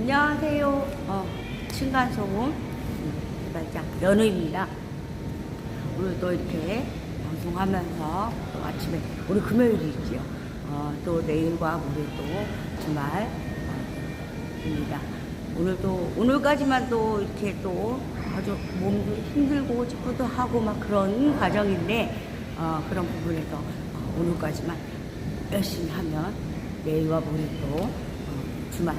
안녕하세요. 층간소음 개발자 연우입니다. 오늘 또 이렇게 방송하면서 또 아침에 오늘 금요일이지요. 또 내일과 모레 또 주말입니다. 오늘까지만 또 이렇게 또 아주 몸도 힘들고 찌뿌도 하고 막 그런 과정인데 그런 부분에서 오늘까지만 열심히 하면 내일과 모레 또 주말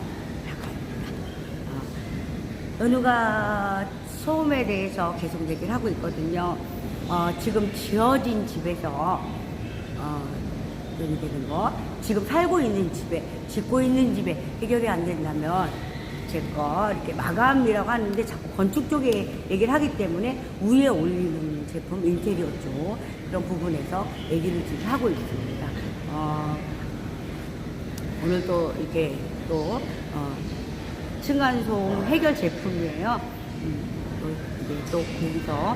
연우가 소음에 대해서 계속 얘기를 하고 있거든요. 지금 지어진 집에서 얘기되는 거, 지금 살고 있는 집에, 짓고 있는 집에 해결이 안 된다면 제 거 이렇게 마감이라고 하는데 자꾸 건축 쪽에 얘기를 하기 때문에 위에 올리는 제품, 인테리어 쪽 그런 부분에서 얘기를 지금 하고 있습니다. 오늘 또 이렇게 또 층간소음 해결 제품이에요. 또 거기서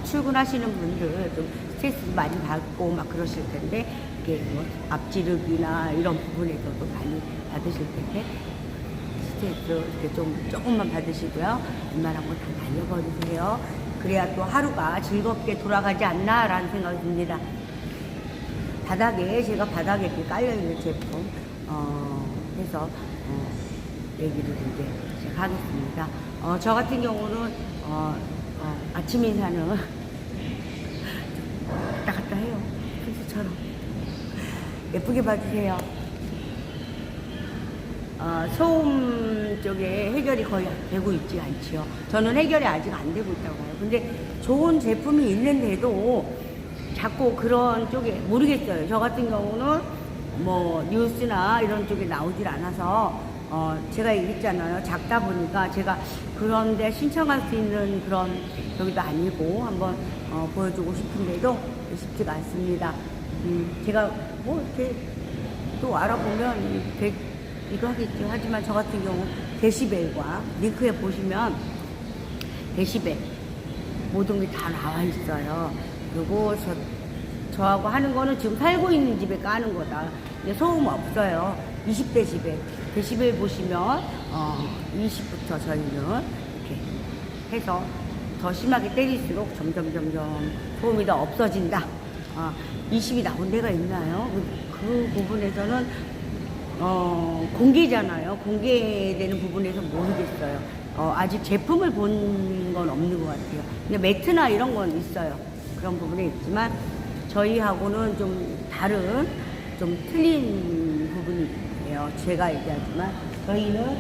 출근하시는 분들 좀 스트레스 많이 받고 막 그러실 텐데, 이게 뭐 앞지르기나 이런 부분에서도 많이 받으실 텐데, 스트레스 이렇게 조금만 받으시고요. 웬만한 거 다 날려버리세요. 그래야 또 하루가 즐겁게 돌아가지 않나라는 생각이 듭니다. 제가 바닥에 이렇게 깔려있는 제품, 해서, 얘기를 이제 시작하겠습니다. 저 같은 경우는 아침 인사는 왔다 갔다 해요. 평소처럼 예쁘게 봐주세요. 소음 쪽에 해결이 거의 되고 있지 않지요. 저는 해결이 아직 안 되고 있다고 봐요. 근데 좋은 제품이 있는데도 자꾸 그런 쪽에 모르겠어요. 저 같은 경우는 뭐 뉴스나 이런 쪽에 나오질 않아서 제가 얘기했잖아요. 작다 보니까 제가 그런데 신청할 수 있는 그런 여기도 아니고 한번 보여주고 싶은데도 쉽지가 않습니다. 제가 뭐 이렇게 또 알아보면 이거 하겠죠. 하지만 저 같은 경우 데시벨과 링크에 보시면 데시벨 모든 게 다 나와 있어요. 그리고 저하고 하는 거는 지금 살고 있는 집에 까는 거다. 소음 없어요. 20데시벨. 데시벨 보시면 20부터 저희는 이렇게 해서 더 심하게 때릴수록 점점 소음이 더 없어진다. 20이 나온 데가 있나요? 그 부분에서는 공개잖아요. 공개되는 부분에서 모르겠어요. 아직 제품을 본 건 없는 것 같아요. 근데 매트나 이런 건 있어요. 그런 부분에 있지만 저희하고는 좀 다른, 좀 틀린 부분이에요. 제가 얘기하지만 저희는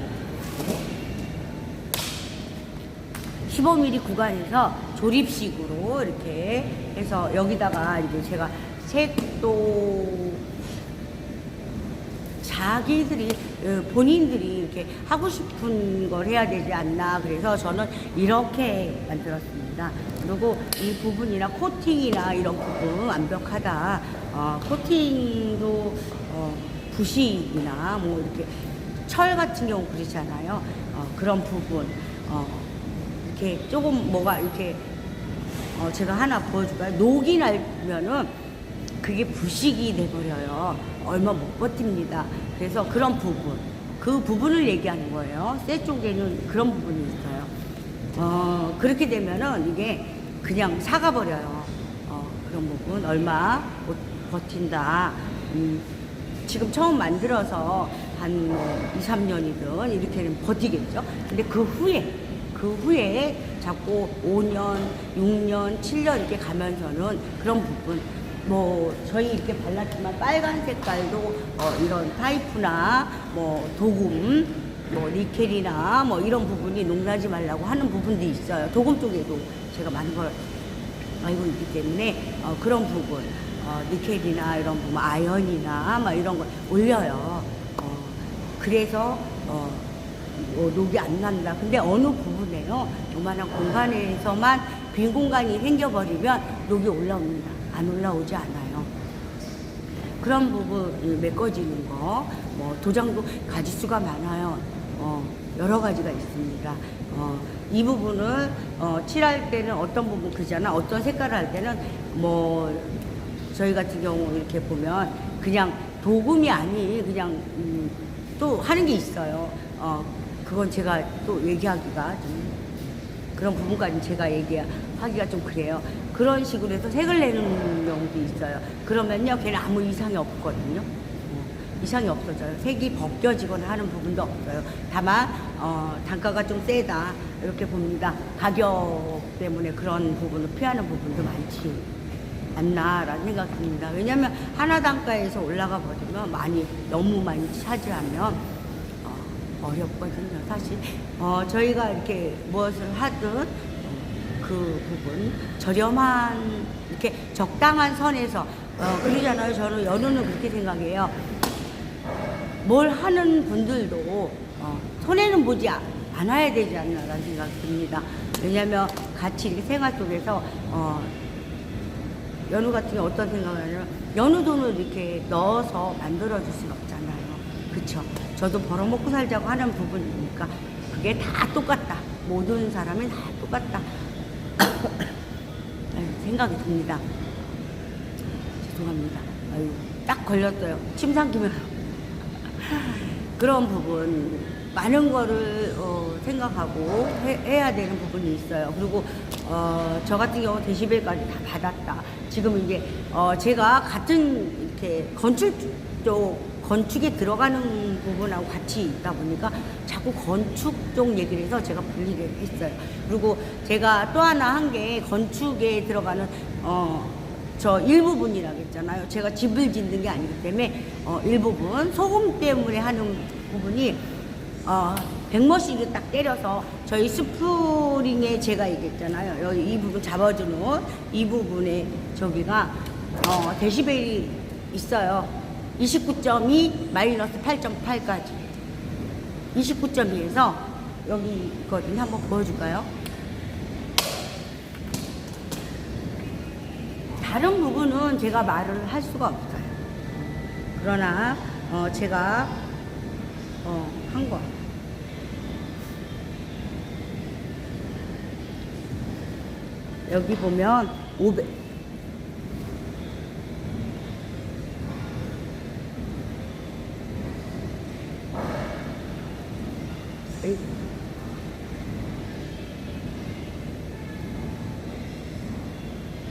15mm 구간에서 조립식으로 이렇게 해서 여기다가 이제 제가 색도 자기들이 본인들이 이렇게 하고 싶은 걸 해야 되지 않나, 그래서 저는 이렇게 만들었습니다. 그리고 이 부분이나 코팅이나 이런 부분 완벽하다. 코팅도 부식이나 뭐 이렇게 철 같은 경우 그렇잖아요. 그런 부분 이렇게 조금 뭐가 이렇게 제가 하나 보여줄까요? 녹이 나면은 그게 부식이 돼버려요. 얼마 못 버팁니다. 그래서 그런 부분, 그 부분을 얘기하는 거예요. 쇠 쪽에는 그런 부분이 있어요. 그렇게 되면은 이게 그냥 사가버려요. 그런 부분 얼마 못 버틴다. 지금 처음 만들어서 한 2, 3년이든 이렇게는 버티겠죠. 근데 그 후에 자꾸 5년, 6년, 7년 이렇게 가면서는 그런 부분, 뭐 저희 이렇게 발랐지만 빨간 색깔도 이런 파이프나 뭐 도금, 뭐 니켈이나 뭐 이런 부분이 녹나지 말라고 하는 부분도 있어요. 도금 쪽에도 제가 많은 걸 알고 있기 때문에 그런 부분, 니켈이나 이런 부분, 아연이나 막 이런 걸 올려요. 그래서 녹이 안 난다. 근데 어느 부분에요, 요만한 공간에서만 빈 공간이 생겨버리면 녹이 올라옵니다. 안 올라오지 않아요. 그런 부분 메꿔지는 거, 뭐 도장도 가지수가 많아요. 여러 가지가 있습니다. 이 부분을 칠할 때는 어떤 부분 그잖아. 어떤 색깔을 할 때는 뭐 저희 같은 경우 이렇게 보면 그냥 도금이 아닌 그냥 또 하는 게 있어요. 그건 제가 또 얘기하기가 좀 그런 부분까지 제가 얘기하기가 좀 그래요. 그런 식으로 해서 색을 내는 경우도 있어요. 그러면요, 걔는 아무 이상이 없거든요. 이상이 없어져요. 색이 벗겨지거나 하는 부분도 없어요. 다만 단가가 좀 세다 이렇게 봅니다. 가격 때문에 그런 부분을 피하는 부분도 많지 않나라는 생각이 듭니다. 왜냐하면 하나 단가에서 올라가 버리면 너무 많이 차지하면 어렵거든요. 사실 저희가 이렇게 무엇을 하든 그 부분 저렴한 이렇게 적당한 선에서 그러잖아요. 저는 연우는 그렇게 생각해요. 뭘 하는 분들도 손해는 보지 않아야 되지 않나라는 생각이 듭니다. 왜냐하면 같이 이렇게 생활 속에서 연우 같은 경우 어떤 생각을 하냐면 연우 돈을 이렇게 넣어서 만들어줄 수는 없잖아요. 그쵸? 저도 벌어먹고 살자고 하는 부분이니까 그게 다 똑같다. 모든 사람이 다 똑같다. 생각이 듭니다. 죄송합니다. 아유, 딱 걸렸어요. 침 삼키면. 그런 부분 많은 거를 생각하고 해야 되는 부분이 있어요. 그리고 저 같은 경우 데시벨까지 다 받았다. 지금 이제 제가 같은 이렇게 건축에 들어가는 부분하고 같이 있다 보니까 자꾸 건축 쪽 얘기를 해서 제가 분리를 했어요. 그리고 제가 또 하나 한 게 건축에 들어가는 저 일부분이라고 했잖아요. 제가 집을 짓는 게 아니기 때문에 일부분 소금 때문에 하는 부분이 100머씩을 딱 때려서 저희 스프링에 제가 얘기했잖아요. 여기 이 부분 잡아주는 이 부분에 저기가 데시벨이 있어요. 29.2 마이너스 8.8까지 29.2에서 여기 있거든요. 한번 보여줄까요? 다른 부분은 제가 말을 할 수가 없어요. 그러나 제가 한 거 여기 보면 500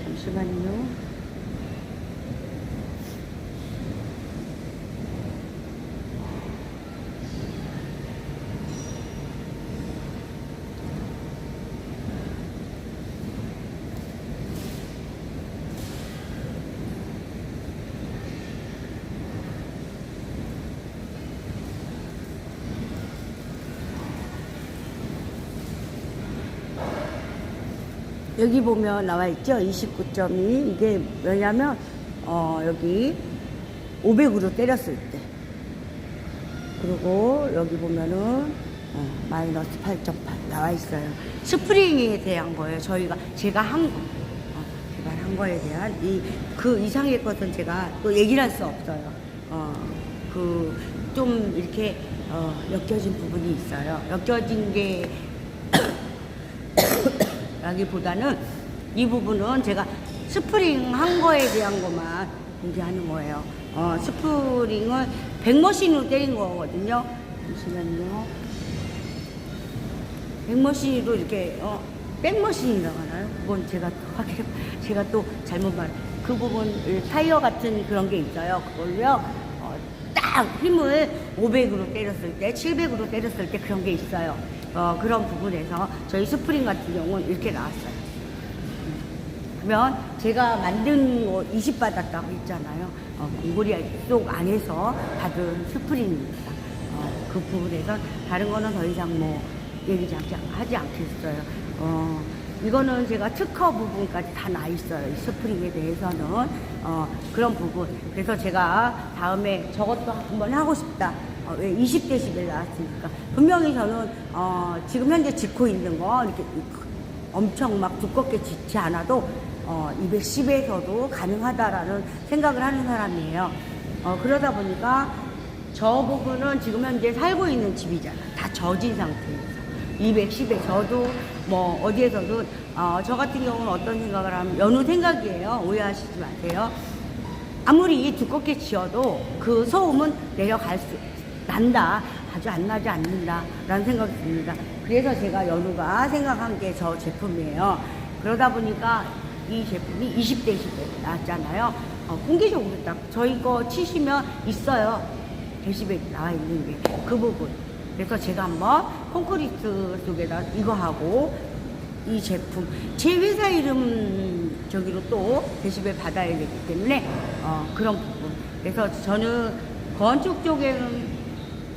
잠시만요. 여기 보면 나와 있죠. 29.2 이게 왜냐면 여기 500으로 때렸을 때 그리고 여기 보면은 마이너스 8.8 나와 있어요. 스프링에 대한 거예요. 제가 한 거 개발한 거에 대한 그 이상의 것은 제가 또 얘기를 할 수 없어요. 좀 이렇게 엮여진 부분이 있어요. 엮여진 게 라기보다는 이 부분은 제가 스프링 한 거에 대한 것만 공개하는 거예요. 스프링을 100머신으로 때린 거거든요. 잠시만요. 100머신으로 이렇게 백머신이라고 하나요? 그건 제가 또 잘못 그 부분 타이어 같은 그런 게 있어요. 그걸로요. 딱 힘을 500으로 때렸을 때 700으로 때렸을 때 그런 게 있어요. 그런 부분에서 저희 스프링 같은 경우는 이렇게 나왔어요. 그러면 제가 만든 거 20 받았다고 했잖아요. 공고리 속 안에서 받은 스프링입니다. 그 부분에서 다른 거는 더 이상 하지 않겠어요. 이거는 제가 특허 부분까지 다 나 있어요. 이 스프링에 대해서는 그런 부분. 그래서 제가 다음에 저것도 한번 하고 싶다. 왜 20데시벨 나왔으니까 분명히 저는 지금 현재 짓고 있는 거 이렇게 엄청 막 두껍게 짓지 않아도 210에서도 가능하다라는 생각을 하는 사람이에요. 그러다 보니까 저 부분은 지금 현재 살고 있는 집이잖아. 다 젖은 상태에서 210에 저도 어디에서도 저 같은 경우는 어떤 생각을 하면 연우 생각이에요. 오해하시지 마세요. 아무리 두껍게 지어도 그 소음은 난다 아주 안 나지 않는다라는 생각이 듭니다. 그래서 제가 연우가 생각한 게 저 제품이에요. 그러다 보니까 이 제품이 20데시벨 나왔잖아요. 공개적으로 딱 저희 거 치시면 있어요. 데시벨 나와 있는 게 그 부분. 그래서 제가 한번 콘크리트 쪽에다 이거 하고 이 제품 제 회사 이름 저기로 또 데시벨 받아야 되기 때문에 그런 부분. 그래서 저는 건축 쪽에는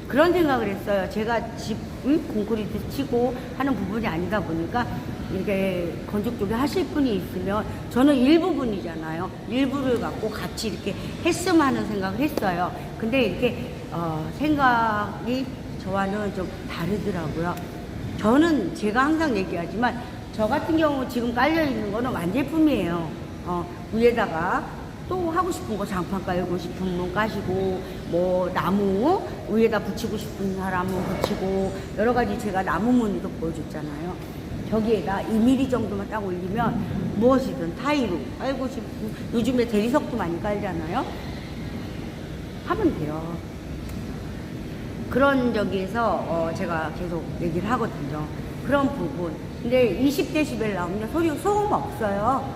그런 생각을 했어요. 제가 집 콘크리트 치고 하는 부분이 아니다 보니까 이게 건축 쪽에 하실 분이 있으면 저는 일부분이잖아요. 일부를 갖고 같이 이렇게 했으면 하는 생각을 했어요. 근데 이렇게 생각이 저와는 좀 다르더라고요. 저는 제가 항상 얘기하지만 저 같은 경우 지금 깔려 있는 거는 완제품이에요. 위에다가 또 하고 싶은 거 장판 깔고 싶은 분 까시고 뭐 나무 위에다 붙이고 싶은 사람은 붙이고 여러 가지 제가 나무 무늬도 보여줬잖아요. 저기에다 2mm 정도만 딱 올리면 무엇이든 타일로 깔고 싶은 요즘에 대리석도 많이 깔잖아요. 하면 돼요. 그런 저기에서 제가 계속 얘기를 하거든요. 그런 부분. 근데 20데시벨 나오면 소음 없어요.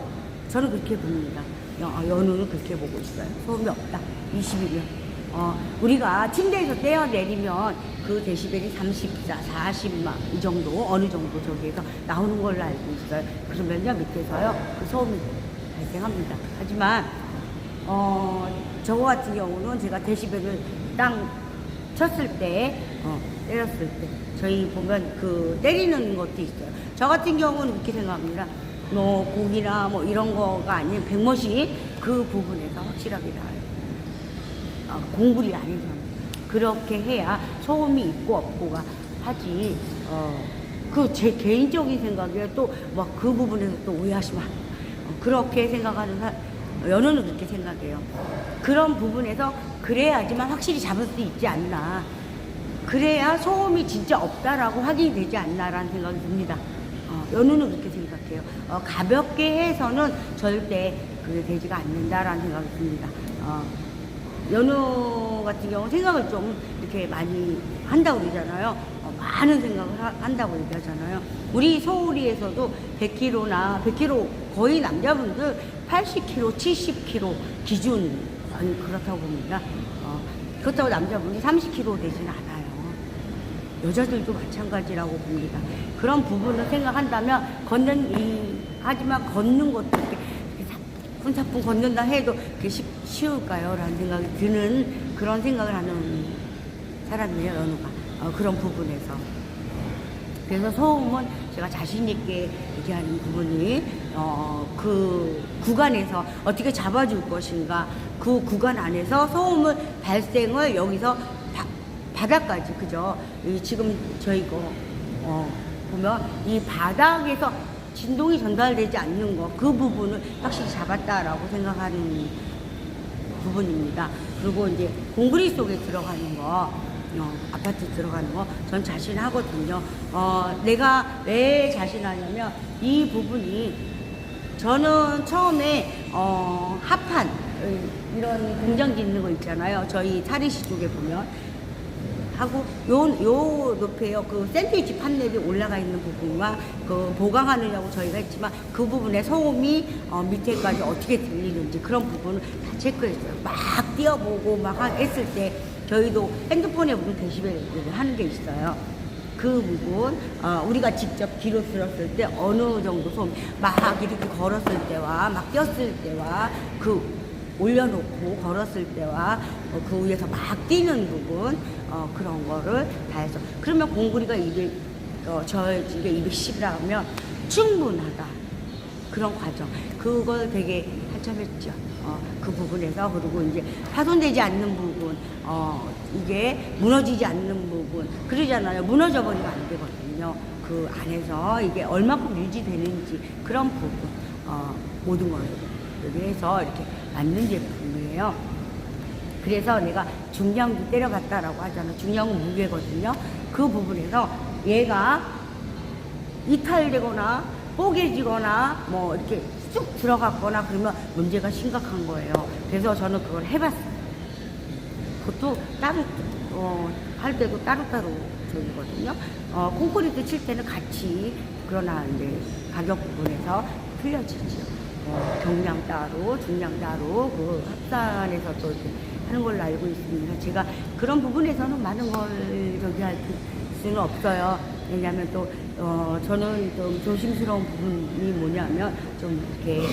저는 그렇게 봅니다. 연우는 그렇게 보고 있어요. 소음이 없다. 20이면. 우리가 침대에서 떼어내리면 그 데시벨이 34, 40, 막 이 정도, 어느 정도 저기에서 나오는 걸로 알고 있어요. 그러면요, 밑에서요, 그 소음이 발생합니다. 하지만, 저거 같은 경우는 제가 데시벨을 땅 쳤을 때, 때렸을 때, 저희 보면 그 때리는 것도 있어요. 저 같은 경우는 그렇게 생각합니다. 뭐 고기나 뭐 이런 거가 아닌 백못이 그 부분에서 확실하게 나와요. 공불이 아니잖아요. 그렇게 해야 소음이 있고 없고가 하지. 그 제 개인적인 생각에 또 막 그 부분에서 또 오해하시면 그렇게 생각하는 연우는 그렇게 생각해요. 그런 부분에서 그래야지만 확실히 잡을 수 있지 않나. 그래야 소음이 진짜 없다라고 확인이 되지 않나라는 생각이 듭니다. 연우는 그렇게 생각해요. 가볍게 해서는 절대 그게 되지가 않는다라는 생각이 듭니다. 연우 같은 경우 생각을 좀 이렇게 많이 한다고 그러잖아요. 많은 생각을 한다고 얘기하잖아요. 우리 서울이에서도 100kg나 100kg 거의 남자분들 80kg, 70kg 기준 그렇다고 봅니다. 그렇다고 남자분이 30kg 되지는 않아요. 여자들도 마찬가지라고 봅니다. 그런 부분을 생각한다면 하지만 걷는 것도 이렇게 사뿐사뿐 걷는다 해도 그게 쉬울까요? 라는 생각이 드는 그런 생각을 하는 사람이에요, 연우가. 그런 부분에서. 그래서 소음은 제가 자신있게 얘기하는 부분이, 그 구간에서 어떻게 잡아줄 것인가, 그 구간 안에서 소음을 발생을 여기서 바닥까지, 그죠? 지금 저희 거, 보면 이 바닥에서 진동이 전달되지 않는 거, 그 부분을 확실히 잡았다라고 생각하는 부분입니다. 그리고 이제 공구리 속에 들어가는 거, 아파트 들어가는 거, 전 자신하거든요. 내가 왜 자신하냐면, 이 부분이, 저는 처음에, 합판, 이런 공장기 있는 거 있잖아요. 저희 탈의시 쪽에 보면. 하고 요 높이에요. 그 샌드위치 판넬이 올라가 있는 부분과 그 보강하느냐고 저희가 했지만 그 부분에 소음이 밑에까지 어떻게 들리는지 그런 부분을 다 체크했어요. 막 띄워보고 막 했을 때 저희도 핸드폰에 보면 데시벨을 하는 게 있어요. 그 부분 우리가 직접 귀로 들었을 때 어느 정도 소음 막 이렇게 걸었을 때와 막 뛰었을 때와 그 올려놓고 걸었을 때와 그 위에서 막 뛰는 부분 그런 거를 다 해서 그러면 공구리가 200 이게 210이라면 충분하다 그런 과정 그걸 되게 한참 했죠. 그 부분에서 그리고 이제 파손되지 않는 부분 이게 무너지지 않는 부분 그러잖아요. 무너져 버리면 안 되거든요. 그 안에서 이게 얼마큼 유지되는지 그런 부분 모든 걸 여기에서 이렇게 만든 제품이에요. 그래서 내가 중량도 때려갔다라고 하잖아. 중량은 무게거든요. 그 부분에서 얘가 이탈되거나 뽀개지거나 뭐 이렇게 쑥 들어갔거나 그러면 문제가 심각한 거예요. 그래서 저는 그걸 해봤어요. 그것도 따로 할 때도 따로따로 저기거든요. 콘크리트 칠 때는 같이, 그러나 이제 가격 부분에서 틀려지죠. 경량 따로, 중량 따로, 그 합산해서 또 이렇게 하는 걸로 알고 있습니다. 제가 그런 부분에서는 많은 걸 저기 할 수는 없어요. 왜냐하면 또 저는 좀 조심스러운 부분이 뭐냐면 좀 이렇게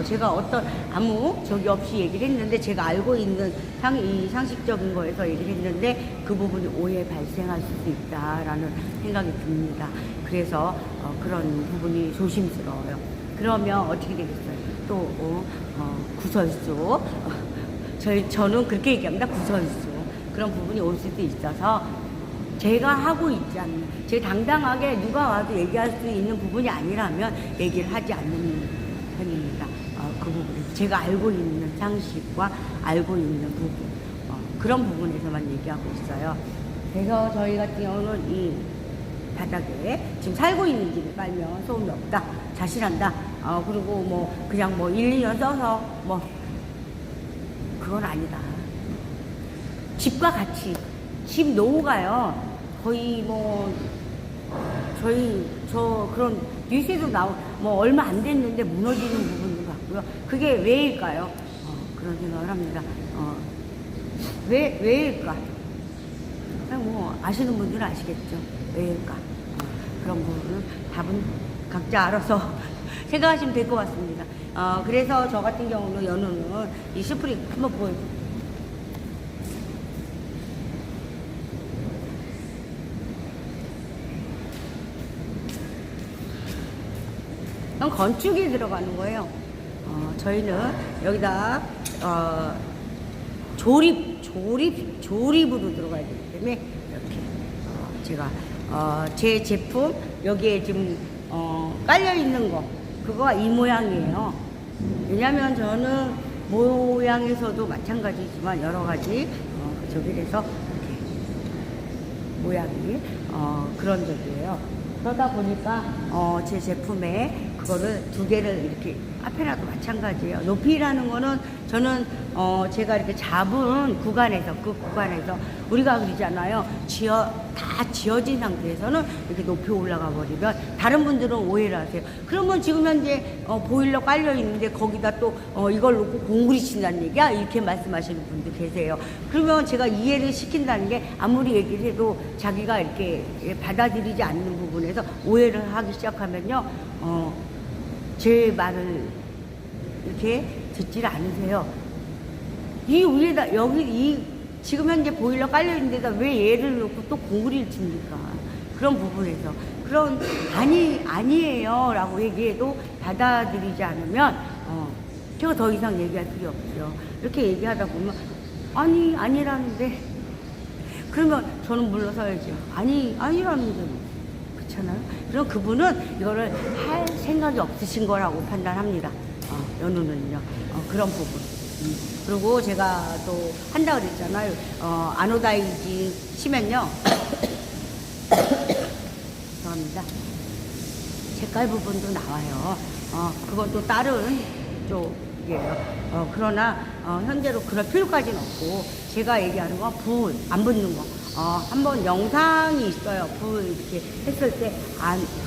제가 어떤 아무 적이 없이 얘기를 했는데, 제가 알고 있는 이 상식적인 거에서 얘기를 했는데 그 부분이 오해 발생할 수도 있다라는 생각이 듭니다. 그래서 그런 부분이 조심스러워요. 그러면 어떻게 되겠어요? 또 구설수, 저는 그렇게 얘기합니다. 구설수, 그런 부분이 올 수도 있어서 제가 하고 있지 않는, 제가 당당하게 누가 와도 얘기할 수 있는 부분이 아니라면 얘기를 하지 않는 편입니다. 그 부분에서 제가 알고 있는 상식과 알고 있는 부분, 그런 부분에서만 얘기하고 있어요. 그래서 저희 같은 경우는 이 바닥에 지금 살고 있는 집에 깔면 소음이 없다, 자신한다, 그리고 뭐 그냥 뭐 1, 2년 써서 뭐 그건 아니다. 집과 같이, 집 노후가요 거의 뭐 저 그런 뉴스에도 뭐 얼마 안 됐는데 무너지는 부분도 같고요. 그게 왜일까요? 그런 생각을 합니다. 왜일까? 그냥 뭐 아시는 분들은 아시겠죠. 왜일까? 그런 부분은 답은 각자 알아서 생각하시면 될 것 같습니다. 그래서 저 같은 경우는 연우는 이 스프링 한번 보여주세요. 건축이 들어가는 거예요. 저희는 여기다 조립으로 들어가야 되기 때문에 이렇게 제가 제 제품 여기에 지금 깔려 있는 거, 그거가 이 모양이에요. 왜냐면 저는 모양에서도 마찬가지지만 여러 가지 저기에서 이렇게 모양이 그런 적이에요. 그러다 보니까 제 제품에 그거를 두 개를 이렇게 앞에라도 마찬가지예요. 높이라는 거는 저는 제가 이렇게 잡은 구간에서, 그 구간에서 우리가 그러잖아요. 다 지어진 상태에서는 이렇게 높이 올라가 버리면 다른 분들은 오해를 하세요. 그러면 지금 현재 보일러 깔려 있는데 거기다 또 이걸 놓고 공구리 친다는 얘기야? 이렇게 말씀하시는 분도 계세요. 그러면 제가 이해를 시킨다는 게 아무리 얘기를 해도 자기가 이렇게 받아들이지 않는 부분에서 오해를 하기 시작하면요, 제 말을 이렇게 듣질 않으세요. 이 위에다, 지금 현재 보일러 깔려있는 데다 왜 얘를 놓고 또 공구리를 칩니까? 그런 부분에서. 아니에요. 라고 얘기해도 받아들이지 않으면, 제가 더 이상 얘기할 필요 없죠. 이렇게 얘기하다 보면, 아니라는데. 그러면 저는 물러서야죠. 아니라는데. 그렇잖아요. 그럼 그분은 이거를 할 생각이 없으신 거라고 판단합니다. 연우는요. 그런 부분. 그리고 제가 또 한다 그랬잖아요. 아노다이징 치면요. 죄송합니다. 색깔 부분도 나와요. 그건 또 다른 쪽이에요. 그러나 현재로 그럴 필요까지는 없고, 제가 얘기하는 건 불 안 붙는 거. 한번 영상이 있어요. 불 이렇게 했을 때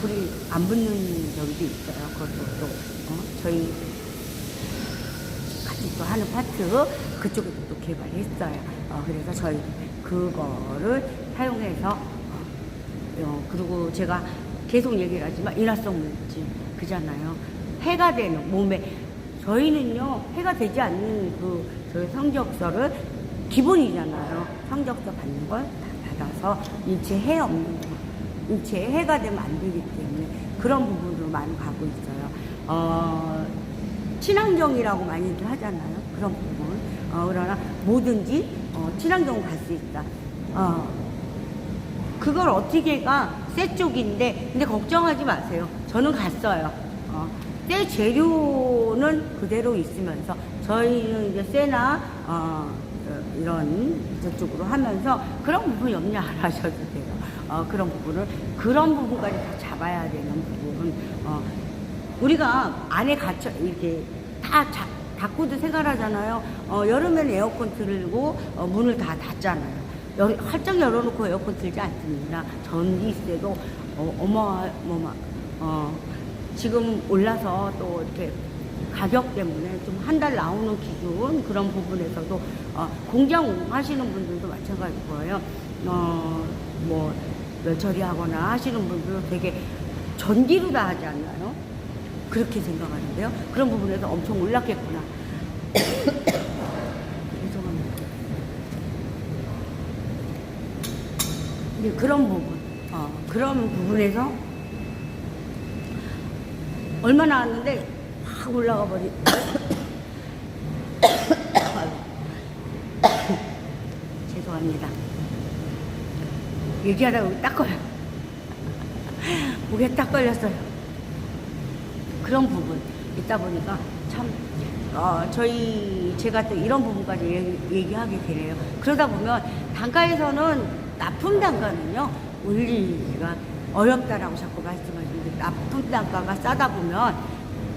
불이 안 붙는 적도 있어요. 그것도 또 저희 같이 또 하는 파트 그쪽에도 또 개발했어요. 그래서 저희 그거를 사용해서 그리고 제가 계속 얘기를 하지만 인화성 물질 그잖아요. 해가 되는 몸에, 저희는요 해가 되지 않는 저희 성적서를 기본이잖아요. 성적서 받는 걸 다 받아서 인체에 해 없는 거, 인체에 해가 되면 안 되기 때문에 그런 부분으로 많이 가고 있어요. 친환경이라고 많이들 하잖아요. 그런 부분. 그러나 뭐든지 친환경 갈 수 있다. 그걸 어떻게 가? 쇠 쪽인데, 근데 걱정하지 마세요. 저는 갔어요. 쇠 재료는 그대로 있으면서 저희는 이제 쇠나 이런 저쪽으로 하면서 그런 부분 염려 안 하셔도 돼요. 그런 부분까지 다 잡아야 되는 부분. 우리가 안에 갇혀 이렇게 다 닫고도 생활하잖아요. 여름에는 에어컨 틀고 문을 다 닫잖아요. 활짝 열어놓고 에어컨 틀지 않습니다. 전기세도 지금 올라서 또 이렇게 가격 때문에 좀 한 달 나오는 기준 그런 부분에서도 공장 하시는 분들도 마찬가지일 거예요. 뭐 처리하거나 하시는 분들도 되게 전기로 다 하지 않나요? 그렇게 생각하는데요. 그런 부분에서 엄청 올랐겠구나. 죄송합니다. 이제 그런 부분에서 얼마 나왔는데 확 올라가 버리. 죄송합니다. 얘기하다가 여기 딱 걸려. 목에 딱 걸렸어요. 그런 부분 있다 보니까 참 제가 또 이런 부분까지 얘기하게 되네요. 그러다 보면 단가에서는 납품 단가는요 올리기가 어렵다라고 자꾸 말씀하시는데 납품 단가가 싸다 보면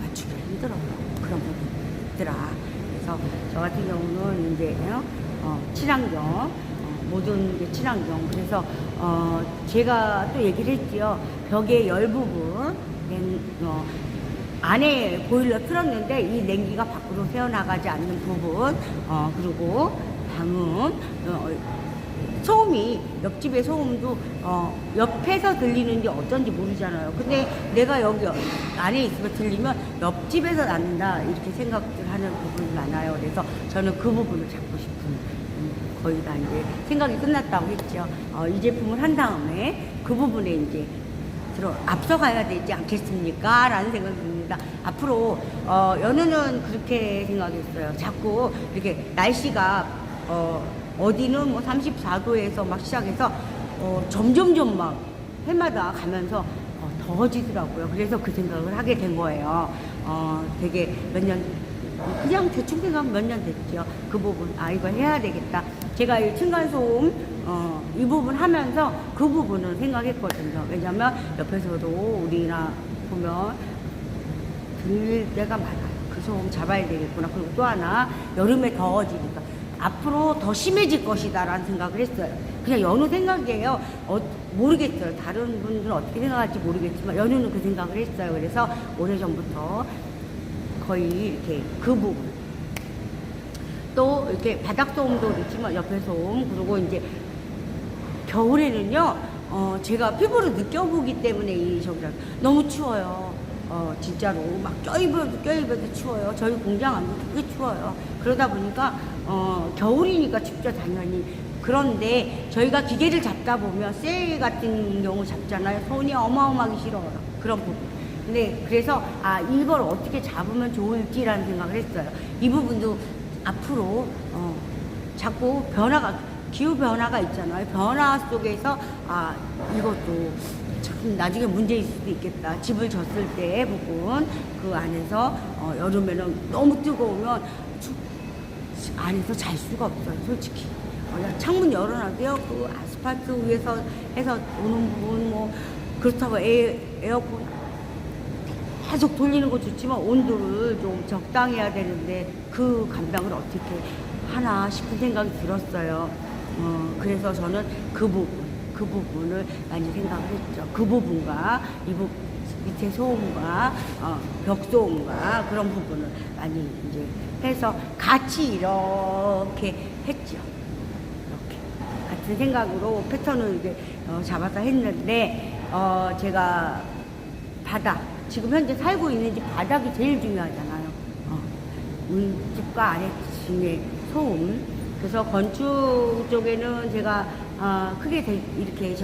맞추기가 힘들어요. 그런 부분이 있더라. 그래서 저 같은 경우는 이제 친환경 모든 게 친환경. 그래서 제가 또 얘기를 했지요. 벽의 열 부분 안에 보일러 틀었는데 이 냉기가 밖으로 새어나가지 않는 부분, 그리고 방음, 소음이 옆집의 소음도 옆에서 들리는지 어쩐지 모르잖아요. 근데 내가 여기 안에 있으면 들리면 옆집에서 난다 이렇게 생각들 하는 부분이 많아요. 그래서 저는 그 부분을 잡고 싶은 거의 다 이제 생각이 끝났다고 했죠. 이 제품을 한 다음에 그 부분에 이제 앞서가야 되지 않겠습니까? 라는 생각이 듭니다. 앞으로, 연우는 그렇게 생각했어요. 자꾸 이렇게 날씨가, 어디는 뭐 34도에서 막 시작해서, 점점점 막 해마다 가면서 더워지더라고요. 그래서 그 생각을 하게 된 거예요. 되게 그냥 대충 생각하면 몇 년 됐죠. 그 부분, 이걸 해야 되겠다. 제가 이 층간소음, 이 부분 하면서 그 부분을 생각했거든요. 왜냐면 옆에서도 우리나 보면 들릴 때가 많아요. 그 소음 잡아야 되겠구나. 그리고 또 하나, 여름에 더워지니까 앞으로 더 심해질 것이다 라는 생각을 했어요. 그냥 연우 생각이에요. 모르겠어요. 다른 분들은 어떻게 생각할지 모르겠지만 연우는 그 생각을 했어요. 그래서 오래전부터 거의 이렇게 그 부분 또 이렇게 바닥 소음도 있지만 옆에 소음 그리고 이제 겨울에는요 제가 피부를 느껴보기 때문에 너무 추워요. 진짜로 막 껴입어도 추워요. 저희 공장 안도 되게 추워요. 그러다 보니까 겨울이니까 춥죠 당연히. 그런데 저희가 기계를 잡다 보면 셀 같은 경우 잡잖아요. 손이 어마어마하게 싫어요. 그런 부분. 근데 그래서 이걸 어떻게 잡으면 좋을지라는 생각을 했어요. 이 부분도 앞으로 자꾸 기후 변화가 있잖아요. 변화 속에서 이것도 참 나중에 문제일 수도 있겠다. 집을 졌을 때 부분 그 안에서 여름에는 너무 뜨거우면 안에서 잘 수가 없어요. 솔직히 창문 열어놔도요. 그 아스팔트 위에서 해서 오는 부분 뭐 그렇다고 에어컨 계속 돌리는 거 좋지만 온도를 좀 적당히 해야 되는데 그 감당을 어떻게 하나 싶은 생각이 들었어요. 그래서 저는 그 부분을 많이 생각을 했죠. 그 부분과 밑에 소음과 벽 소음과 그런 부분을 많이 이제 해서 같이 이렇게 했죠. 이렇게 같은 생각으로 패턴을 이제 잡아서 했는데 제가 지금 현재 살고 있는 집 바닥이 제일 중요하잖아요. 집과 아래층의 소음. 그래서 건축 쪽에는 제가 크게 이렇게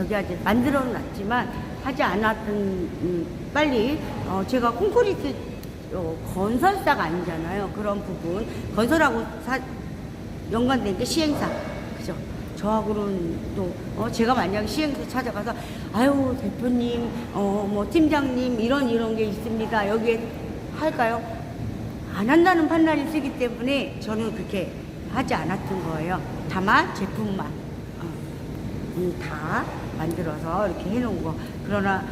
만들어 놨지만 하지 않았던 빨리 제가 콘크리트 건설사가 아니잖아요. 그런 부분 건설하고 연관된 게 시행사 그죠? 저하고는 또 제가 만약에 시행사 찾아가서 아유 대표님 뭐 팀장님 이런 게 있습니다 여기에 할까요? 안 한다는 판단이 쓰기 때문에 저는 그렇게 하지 않았던 거예요. 다만 제품만 다 만들어서 이렇게 해놓은 거. 그러나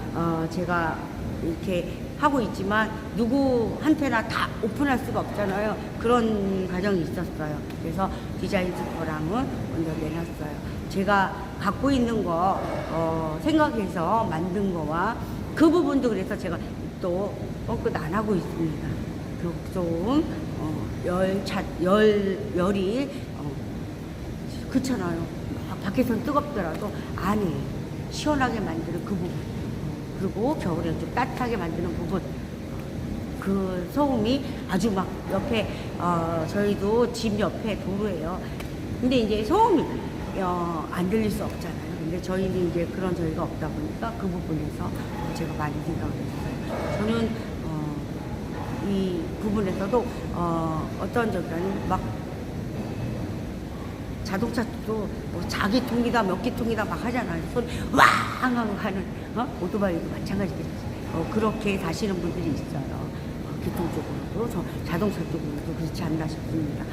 제가 이렇게 하고 있지만 누구한테나 다 오픈할 수가 없잖아요. 그런 과정이 있었어요. 그래서 디자인 스포랑은 먼저 내놨어요. 제가 갖고 있는 거 생각해서 만든 거와 그 부분도 그래서 제가 또 뻥끗 안 하고 있습니다. 좀 열이 그렇잖아요. 밖에선 뜨겁더라도 안에 시원하게 만드는 그 부분, 그리고 겨울에 좀 따뜻하게 만드는 부분, 그 소음이 아주 막 옆에 저희도 집 옆에 도로예요. 근데 이제 소음이 안 들릴 수 없잖아요. 근데 저희는 이제 그런 저희가 없다 보니까 그 부분에서 제가 많이 생각을 했어요. 저는 이 부분에서도 어떤 저기는 막 자동차도 뭐 자기 통이다 몇 개 통이다 막 하잖아요. 손 왕 하고 가는 오토바이도 마찬가지겠지. 그렇게 사시는 분들이 있어요. 기통 쪽으로도 자동차 쪽으로도 그렇지 않나 싶습니다.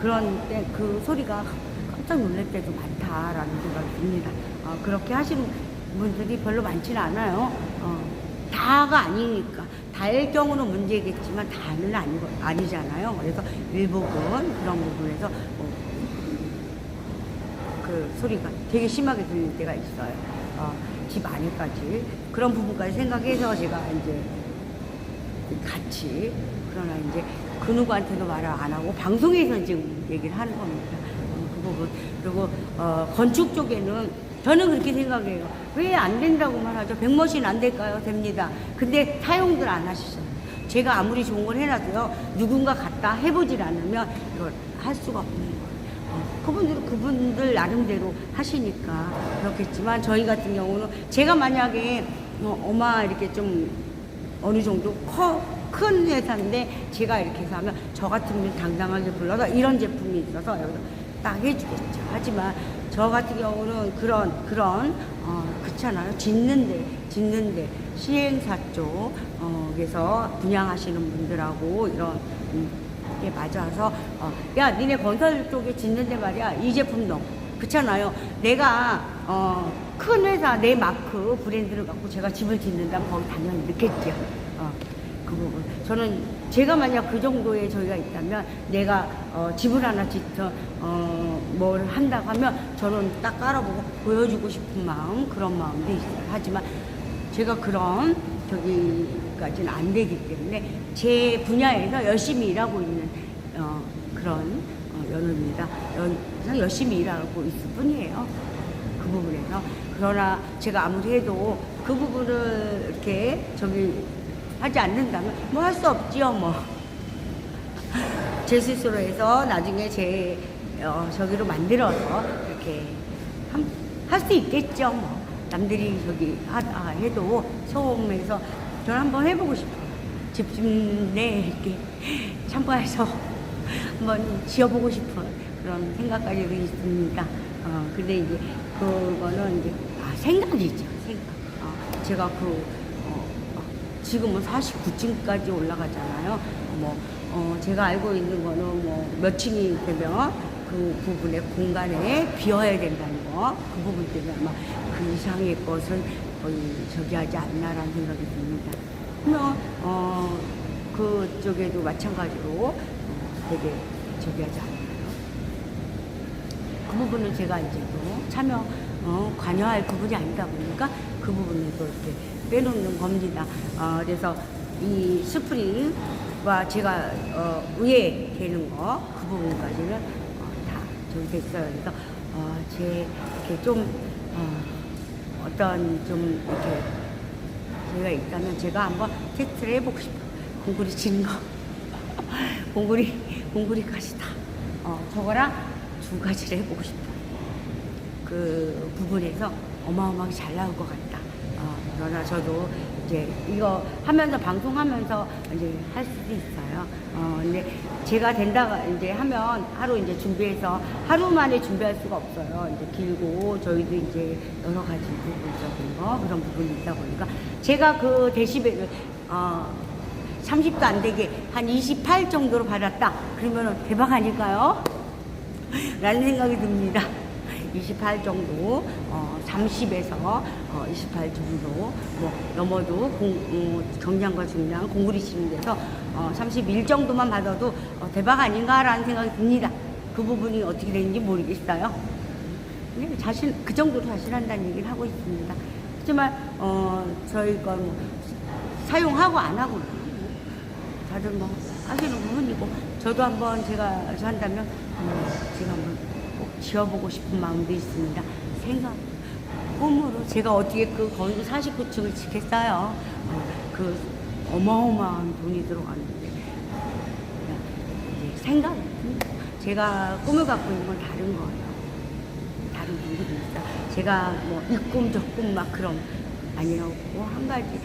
그런 때 그 소리가 깜짝 놀랄 때도 많다라는 생각이 듭니다. 그렇게 하시는 분들이 별로 많지는 않아요. 다가 아니니까. 다일 경우는 문제겠지만 다는 아니잖아요. 그래서 일부분 그런 부분에서 그 소리가 되게 심하게 들릴 때가 있어요. 집 안에까지 그런 부분까지 생각해서 제가 이제 같이, 그러나 이제 그 누구한테도 말을 안 하고 방송에서 지금 얘기를 하는 겁니다. 그 부분. 그리고 건축 쪽에는 저는 그렇게 생각해요. 왜 안 된다고 말하죠? 백머신 안 될까요? 됩니다. 근데 사용들 안 하시잖아요. 제가 아무리 좋은 걸 해놔도요, 누군가 갖다 해보질 않으면 이걸 할 수가 없는 거예요. 그분들 나름대로 하시니까 그렇겠지만, 저희 같은 경우는 제가 만약에 이렇게 좀 어느 정도 큰 회사인데 제가 이렇게 해서 하면 저 같으면 당당하게 불러서 이런 제품이 있어서 여기서 딱 해주겠죠. 하지만 저 같은 경우는 그런 그렇잖아요. 짓는데 시행사 쪽에서 분양하시는 분들하고 이런 게 맞아서 야, 니네 건설 쪽에 짓는데 말이야, 이 제품 넣어. 그렇잖아요. 내가 큰 회사 내 마크 브랜드를 갖고 제가 집을 짓는다면 거기 당연히 넣겠죠. 그 부분. 저는 제가 만약 그 정도의 저희가 있다면 내가 집을 하나 짓어 뭘 한다고 하면 저는 딱 깔아보고 보여주고 싶은 마음, 그런 마음도 있어요. 하지만 제가 그런 저기까지는 안 되기 때문에 제 분야에서 열심히 일하고 있는 그런 연우입니다. 그냥 열심히 일하고 있을 뿐이에요. 그 부분에서. 그러나 제가 아무리 해도 그 부분을 이렇게 하지 않는다면 뭐 할 수 없지요, 뭐. 제 스스로 해서 나중에 제 저기로 만들어서 이렇게 할 수 있겠죠, 뭐. 남들이 해도 소음에서 저는 한번 해보고 싶어요. 집내 이렇게 참가해서 한번 지어보고 싶은 그런 생각까지도 있습니다. 근데 이제 그거는 이제 생각이죠, 생각. 제가 지금은 49층까지 올라가잖아요. 제가 알고 있는 거는 몇 층이 되면 그 부분의 공간에 비워야 된다는 거, 그 부분 때문에 아마 그 이상의 것은 거의 하지 않나라는 생각이 듭니다. 그러면 그쪽에도 마찬가지로 되게 하지 않나요? 그 부분은 제가 이제 또 관여할 부분이 아니다 보니까 그 부분을 또 이렇게 빼놓는 겁니다. 그래서 이 스프링과 제가 위에 되는 거, 그 부분까지는 다 저기 됐어요. 그래서 이렇게 좀 어떤 좀 이렇게 제가 있다면 제가 한번 테스트를 해보고 싶어요. 공구리 치는 거. 공구리까지 다. 저거랑 두 가지를 해보고 싶어요. 그 부분에서 어마어마하게 잘 나올 것 같다. 그러나 저도 이제 이거 하면서, 방송하면서 이제 할 수도 있어요. 근데 제가 된다가 이제 하면 하루 이제 준비해서 하루 만에 준비할 수가 없어요. 이제 길고 저희도 이제 여러 가지 부분적인 거, 그런 부분이 있다 보니까 제가 그 데시벨을 30도 안 되게 한 28 정도로 받았다. 그러면 대박 아닐까요? 라는 생각이 듭니다. 28 정도, 30에서 28 정도, 넘어도 경량과 중량, 공구리 치는 데서 31 정도만 받아도 대박 아닌가라는 생각이 듭니다. 그 부분이 어떻게 되는지 모르겠어요. 그냥 그 정도로 자신한다는 얘기를 하고 있습니다. 하지만 저희가 뭐 사용하고 안 하고 다들 뭐 하시는 부분이고, 저도 한번 제가 한다면 제가 한번 꼭 지어보고 싶은 마음도 있습니다. 꿈으로 제가 어떻게 그 건물 49층을 짓겠어요. 그 어마어마한 돈이 들어가는데 이제 생각, 제가 꿈을 갖고 있는 건 다른 거예요. 다른 분들이 있어요. 제가 뭐 이 꿈 저 꿈 막 그런 아니라고, 한 가지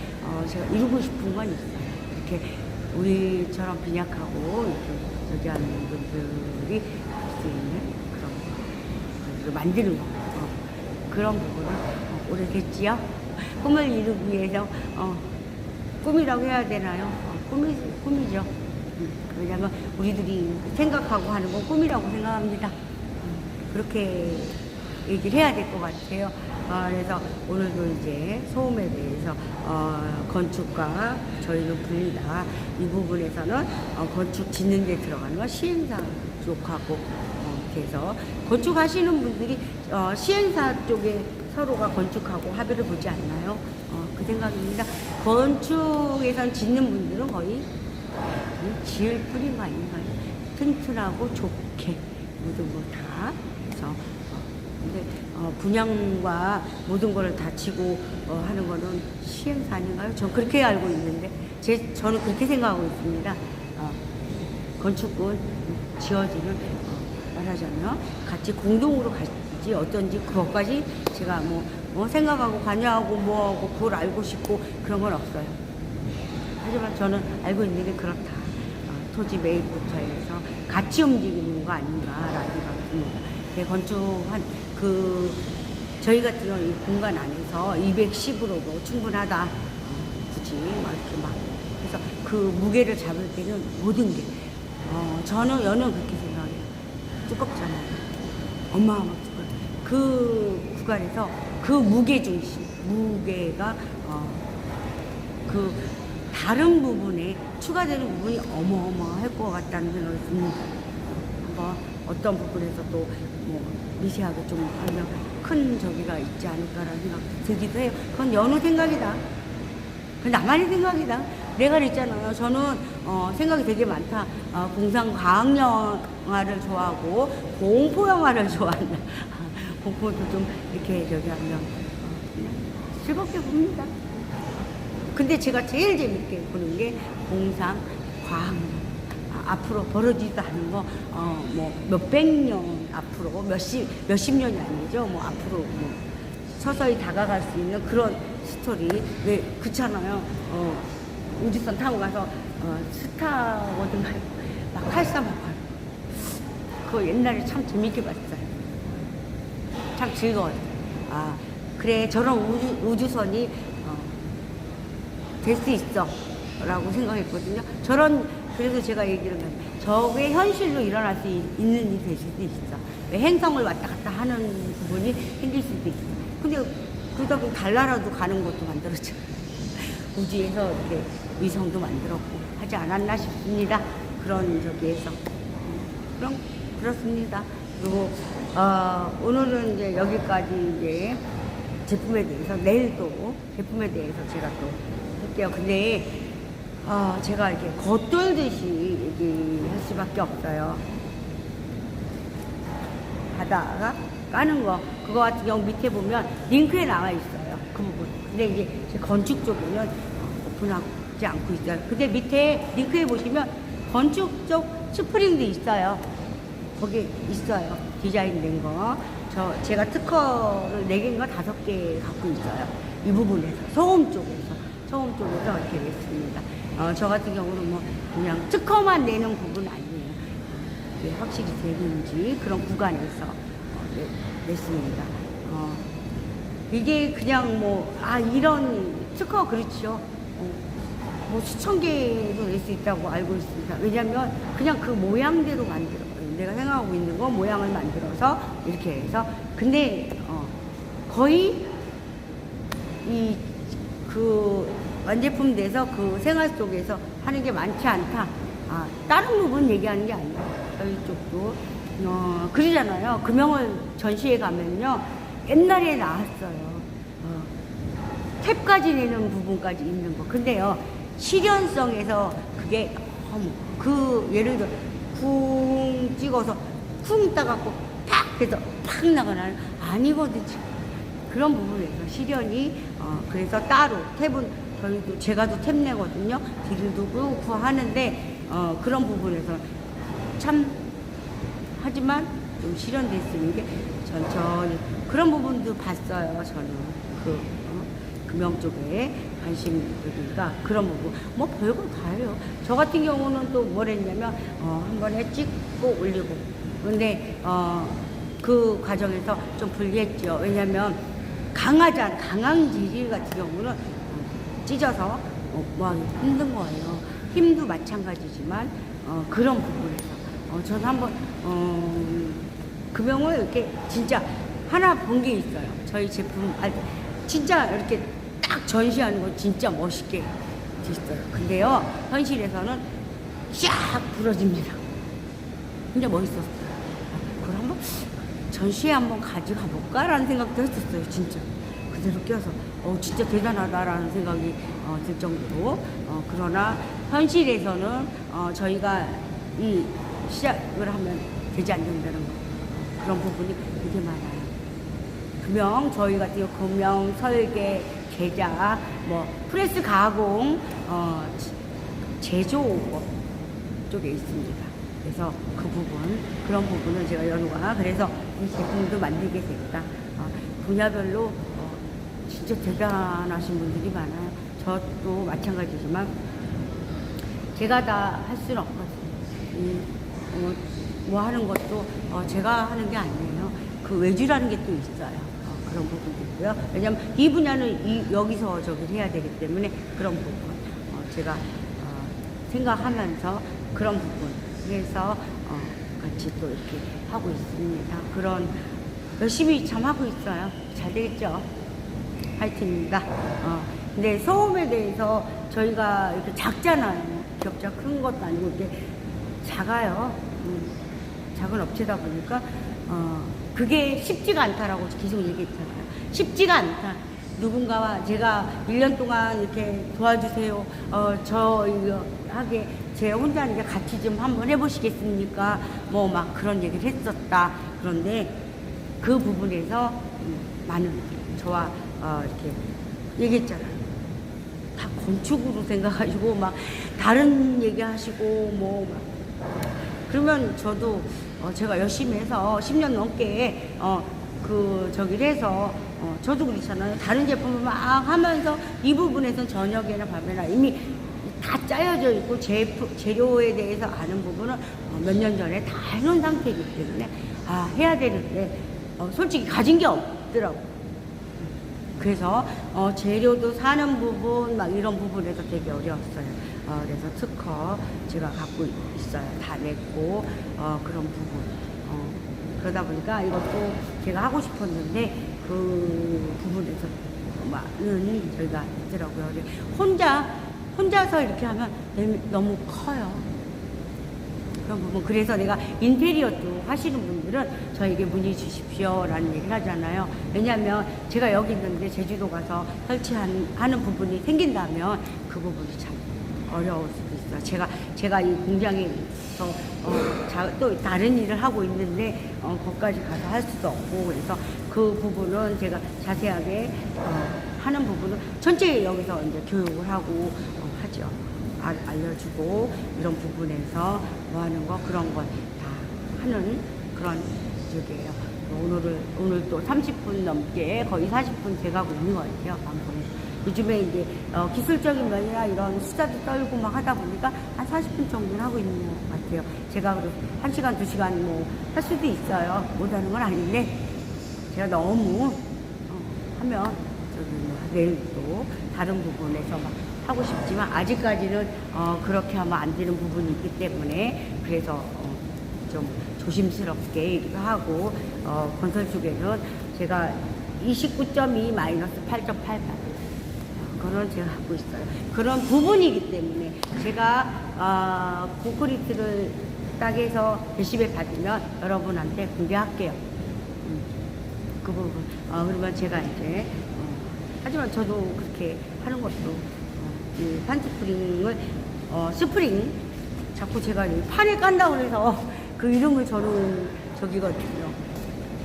제가 이루고 싶은 건 있어요. 이렇게 우리처럼 빈약하고 이렇게 저기 하는 분들이 할 수 있는 그런 걸 만드는 거, 그런 부분은 오래됐지요. 꿈을 이루기 위해서 꿈이라고 해야 되나요? 꿈이죠. 왜냐하면 우리들이 생각하고 하는 건 꿈이라고 생각합니다. 그렇게 얘기를 해야 될 것 같아요. 그래서 오늘도 이제 소음에 대해서 건축과 저희는 분리다. 이 부분에서는 건축 짓는 데 들어가는 건 시행사 쪽하고 해서 건축하시는 분들이 시행사 쪽에 서로가 건축하고 합의를 보지 않나요? 그 생각입니다. 건축에선 짓는 분들은 거의 지을 뿐인 아닌가요? 튼튼하고 좋게 모든 거 다 해서 근데 분양과 모든 걸 다 치고 하는 거는 시행사 아닌가요? 전 그렇게 알고 있는데 저는 그렇게 생각하고 있습니다. 건축은 지어지는 말하자면 같이 공동으로 같이 어떤지 그것까지 제가 뭐 생각하고 관여하고 뭐하고 그걸 알고 싶고 그런 건 없어요. 하지만 저는 알고 있는 게 그렇다. 토지 매입부터 해서 같이 움직이는 거 아닌가라는 생각이 듭니다. 건축한 저희 같은 경우 이 공간 안에서 210으로도 충분하다. 굳이 막 이렇게 막 그래서 그 무게를 잡을 때는 모든 게 여는 그렇게 생각해요. 두껍잖아요. 어마어마하게 그 구간에서 그 무게 중심, 무게가 그 다른 부분에 추가되는 부분이 어마어마할 것 같다는 생각이 듭니다. 한번 어떤 부분에서 또 뭐 미세하게 좀 하면 큰 저기가 있지 않을까라는 생각 들기도 해요. 그건 여느 생각이다. 그건 나만의 생각이다. 내가 그랬잖아요. 저는 생각이 되게 많다. 공상 과학 영화를 좋아하고 공포 영화를 좋아한다. 공포도 좀 이렇게 저기 하면 그냥 즐겁게 봅니다. 근데 제가 제일 재밌게 보는 게 공상 과학 영화. 앞으로 벌어지지도 않은 거, 뭐, 몇백 년 앞으로, 몇십 년이 아니죠. 뭐, 앞으로, 뭐, 서서히 다가갈 수 있는 그런 스토리. 왜, 그렇잖아요. 우주선 타고 가서, 스타워드 말고, 막 8388. 그거 옛날에 참 재밌게 봤어요. 참 즐거워요. 그래, 저런 우주선이, 될 수 있어. 라고 생각했거든요. 그래서 제가 얘기를 해요. 저게 현실로 일어날 수 있는 일이 될 수도 있어. 왜 행성을 왔다 갔다 하는 부분이 생길 수도 있어. 근데 그러다 보니 달나라도 가는 것도 만들었죠. 우주에서 이렇게 위성도 만들었고 하지 않았나 싶습니다. 그런 저기에서. 그렇습니다. 그리고 오늘은 이제 여기까지 이제 제품에 대해서 내일 또 제품에 대해서 제가 또 할게요. 근데 제가 이렇게 겉돌듯이 얘기할 수밖에 없어요. 바다가 까는 거, 그거 같은 경우 밑에 보면 링크에 나와 있어요. 그 부분. 근데 이제 건축 쪽에는 오픈하지 않고 있어요. 근데 밑에 링크에 보시면 건축 쪽 스프링도 있어요. 거기 있어요. 디자인 된 거. 제가 특허를 4개인가 5개 갖고 있어요. 이 부분에서. 소음 쪽에서 이렇게 냈습니다. 저 같은 경우는 뭐 그냥 특허만 내는 부분 아니에요. 이게 확실히 되는지 그런 구간에서 냈습니다. 이게 그냥 이런 특허 그렇죠. 뭐 수천 개도 낼 수 있다고 알고 있습니다. 왜냐면 그냥 그 모양대로 만들어요. 내가 생각하고 있는 거 모양을 만들어서 이렇게 해서 근데 거의 그 완제품 돼서 그 생활 속에서 하는 게 많지 않다. 다른 부분 얘기하는 게 아니라 저희 쪽도 그러잖아요. 금형을 전시회 가면요. 옛날에 나왔어요. 탭까지 내는 부분까지 있는 거. 근데요, 실현성에서 그게 예를 들어 쿵 찍어서 쿵 따갖고 팍 해서 팍 나가나요? 아니거든요. 그런 부분에서 실현이 그래서 따로 탭은 저희도 제가도 탭 내거든요. 딜도 그렇고 하는데 그런 부분에서 참 하지만 좀 실현됐으면 게 천천히 그런 부분도 봤어요. 저는 금형 쪽에 관심이니까 그런 부분 뭐 별거 다 해요. 저 같은 경우는 또 뭘 했냐면 한 번에 찍고 올리고 근데 그 과정에서 좀 불리했죠. 왜냐면 강한 재질 같은 경우는 찢어서 뭐 하기 힘든 거예요. 힘도 마찬가지지만 그런 부분에서 저는 한번 금형을 이렇게 진짜 하나 본 게 있어요. 저희 제품 진짜 이렇게 딱 전시하는 거 진짜 멋있게 됐어요. 근데요 현실에서는 쫙 부러집니다. 진짜 멋있었어요. 그걸 한번 전시회 한번 가져가 볼까라는 생각도 했었어요. 진짜 그대로 껴서 진짜 대단하다라는 생각이 들 정도로 그러나 현실에서는 저희가 이 시작을 하면 되지 않는다는 거 그런 부분이 되게 많아요. 금형 저희 같은 경우 금형 설계 제작 뭐 프레스 가공 제조업 쪽에 있습니다. 그래서 그 부분 그런 부분은 제가 연구가 그래서 이 제품도 만들게 됐다. 분야별로 진짜 대단하신 분들이 많아요. 저도 마찬가지지만 제가 다 할 수는 없거든요. 뭐 하는 것도 제가 하는 게 아니에요. 그 외주라는 게 또 있어요. 그런 부분도 있고요. 왜냐면 이 분야는 여기서 저기 해야 되기 때문에 그런 부분 제가 생각하면서 그런 부분 그래서 같이 또 이렇게 하고 있습니다. 그런 열심히 참 하고 있어요. 잘 되겠죠. 화이팅입니다. 근데 소음에 대해서 저희가 이렇게 작잖아요. 기업자 큰 것도 아니고 이렇게 작아요. 작은 업체다 보니까 그게 쉽지가 않다라고 계속 얘기했잖아요. 쉽지가 않다. 누군가와 제가 1년 동안 이렇게 도와주세요. 저 이거 하게 제 혼자 하는 게 같이 좀 한번 해보시겠습니까? 뭐 막 그런 얘기를 했었다. 그런데 그 부분에서 많은 저와 이렇게 얘기했잖아요. 다 건축으로 생각하시고 막 다른 얘기하시고 뭐 막 그러면 저도 제가 열심히 해서 10년 넘게 저기를 해서 저도 그렇잖아요. 다른 제품을 막 하면서 이 부분에서는 저녁에나 밤에나 이미 다 짜여져 있고 재료에 대해서 아는 부분은 몇 년 전에 다 해놓은 상태이기 때문에 해야 되는데 솔직히 가진 게 없더라고. 그래서 재료도 사는 부분 막 이런 부분에서 되게 어려웠어요. 그래서 특허 제가 갖고 있어요. 다 냈고 그런 부분 그러다 보니까 이것도 제가 하고 싶었는데 그 부분에서 많은 저희가 있더라고요. 혼자서 이렇게 하면 너무 커요. 그런 부분. 그래서 내가 인테리어도 하시는 분들은 저에게 문의 주십시오 라는 얘기를 하잖아요. 왜냐하면 제가 여기 있는데 제주도 가서 설치하는 부분이 생긴다면 그 부분이 참 어려울 수도 있어요. 제가 이 공장에서 또 다른 일을 하고 있는데 거기까지 가서 할 수도 없고 그래서 그 부분은 제가 자세하게 하는 부분은 전체 여기서 이제 교육을 하고 하죠. 알려주고 이런 부분에서 뭐 하는 거 그런 건 다 하는 그런 쪽이에요. 오늘 또 30분 넘게 거의 40분 돼가고 있는 것 같아요. 방송에서. 요즘에 이제 기술적인 면이나 이런 수다도 떨고 막 하다 보니까 한 40분 정도는 하고 있는 것 같아요. 제가 그래서 1시간, 2시간 뭐 할 수도 있어요. 못하는 건 아닌데 제가 너무 하면 저기 내일 또 다른 부분에서 막 하고 싶지만 아직까지는 그렇게 하면 안 되는 부분이 있기 때문에 그래서 좀 조심스럽게 이렇게 하고 건설 쪽에는 제가 29.2 마이너스 8.88 그거는 제가 갖고 있어요. 그런 부분이기 때문에 제가 콘크리트를 딱 해서 데시벨 받으면 여러분한테 공개할게요. 그 부분. 그러면 제가 이제, 하지만 저도 그렇게 하는 것도, 이 판스프링을, 스프링, 자꾸 제가 이 판에 깐다고 그래서 그 이름을 저는 저기거든요.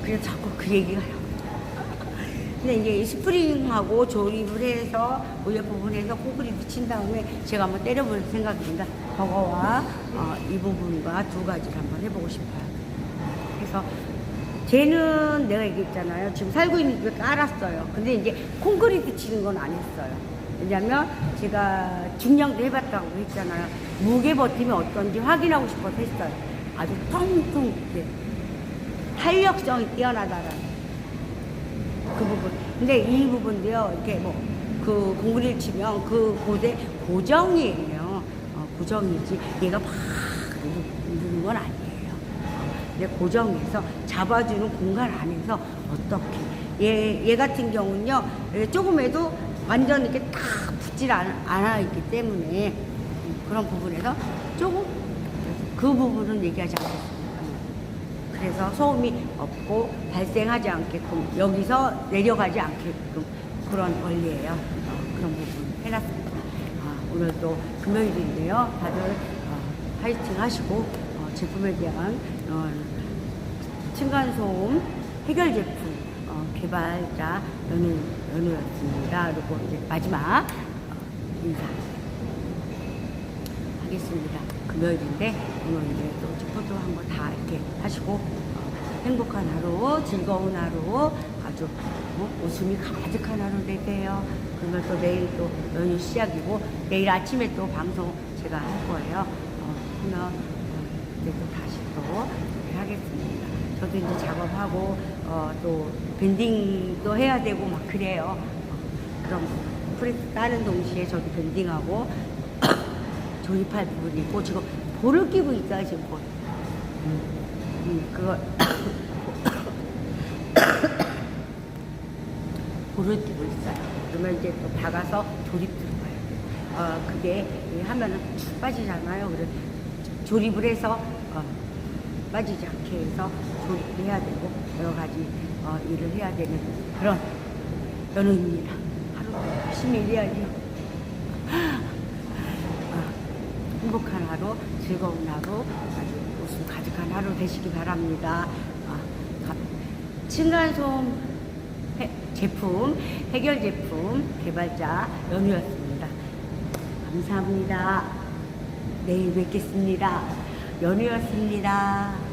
그래서 자꾸 그 얘기가 나와요. 근데 이제 이 스프링하고 조립을 해서 위에 부분에서 콘크리트 친 다음에 제가 한번 때려볼 생각입니다. 저거와 이 부분과 두 가지를 한번 해보고 싶어요. 그래서 쟤는 내가 얘기했잖아요. 지금 살고 있는 집에 깔았어요. 근데 이제 콘크리트 치는 건 안 했어요. 왜냐면 제가 중량도 해봤다고 했잖아요. 무게 버팀이 어떤지 확인하고 싶어서 했어요. 아주 텅텅 탄력성이 뛰어나다라는 그 부분. 근데 이 부분도요, 이렇게 뭐, 그 공구리를 치면 그 곳에 고정이에요. 고정이지. 얘가 막 누르는 건 아니에요. 근데 고정해서 잡아주는 공간 안에서 어떻게. 얘 같은 경우는요, 조금해도 완전 이렇게 딱 붙질 않아 있기 때문에 그런 부분에서 조금 그 부분은 얘기하지 않겠습니다. 그래서 소음이 없고 발생하지 않게끔 여기서 내려가지 않게끔 그런 원리예요. 그런 부분 해놨습니다. 오늘도 금요일인데요. 다들 파이팅 하시고 제품에 대한 층간소음 해결 제품 개발자 연우였습니다. 그리고 이제 마지막 인사 하겠습니다. 금요일인데 오늘 이제 또 포토 한 거 다 이렇게 하시고 행복한 하루, 즐거운 하루, 아주 웃음이 가득한 하루 되세요. 그러면 또 내일 또 연휴 시작이고 내일 아침에 또 방송 제가 할 거예요. 그러면 이제 또 다시 또 하겠습니다. 저도 이제 작업하고 또 밴딩도 해야 되고 막 그래요. 그럼 프레스 따는 동시에 저도 밴딩하고 조립할 부분이 있고 지금 볼을 끼고 있어요. 지금 볼. 그걸 볼을 끼고 있어요. 그러면 이제 또 박아서 조립 들어가요. 그게 하면은 쭉 빠지잖아요. 그래서 조립을 해서 빠지지 않게 해서 조립을 해야 되고 여러 가지 일을 해야 되는 그런 연우입니다. 하루 열심히 일해야지. 행복한 하루, 즐거운 하루, 아주 웃음 가득한 하루 되시기 바랍니다. 층간소음 제품, 해결 제품 개발자 연우였습니다. 감사합니다. 내일 뵙겠습니다. 연우였습니다.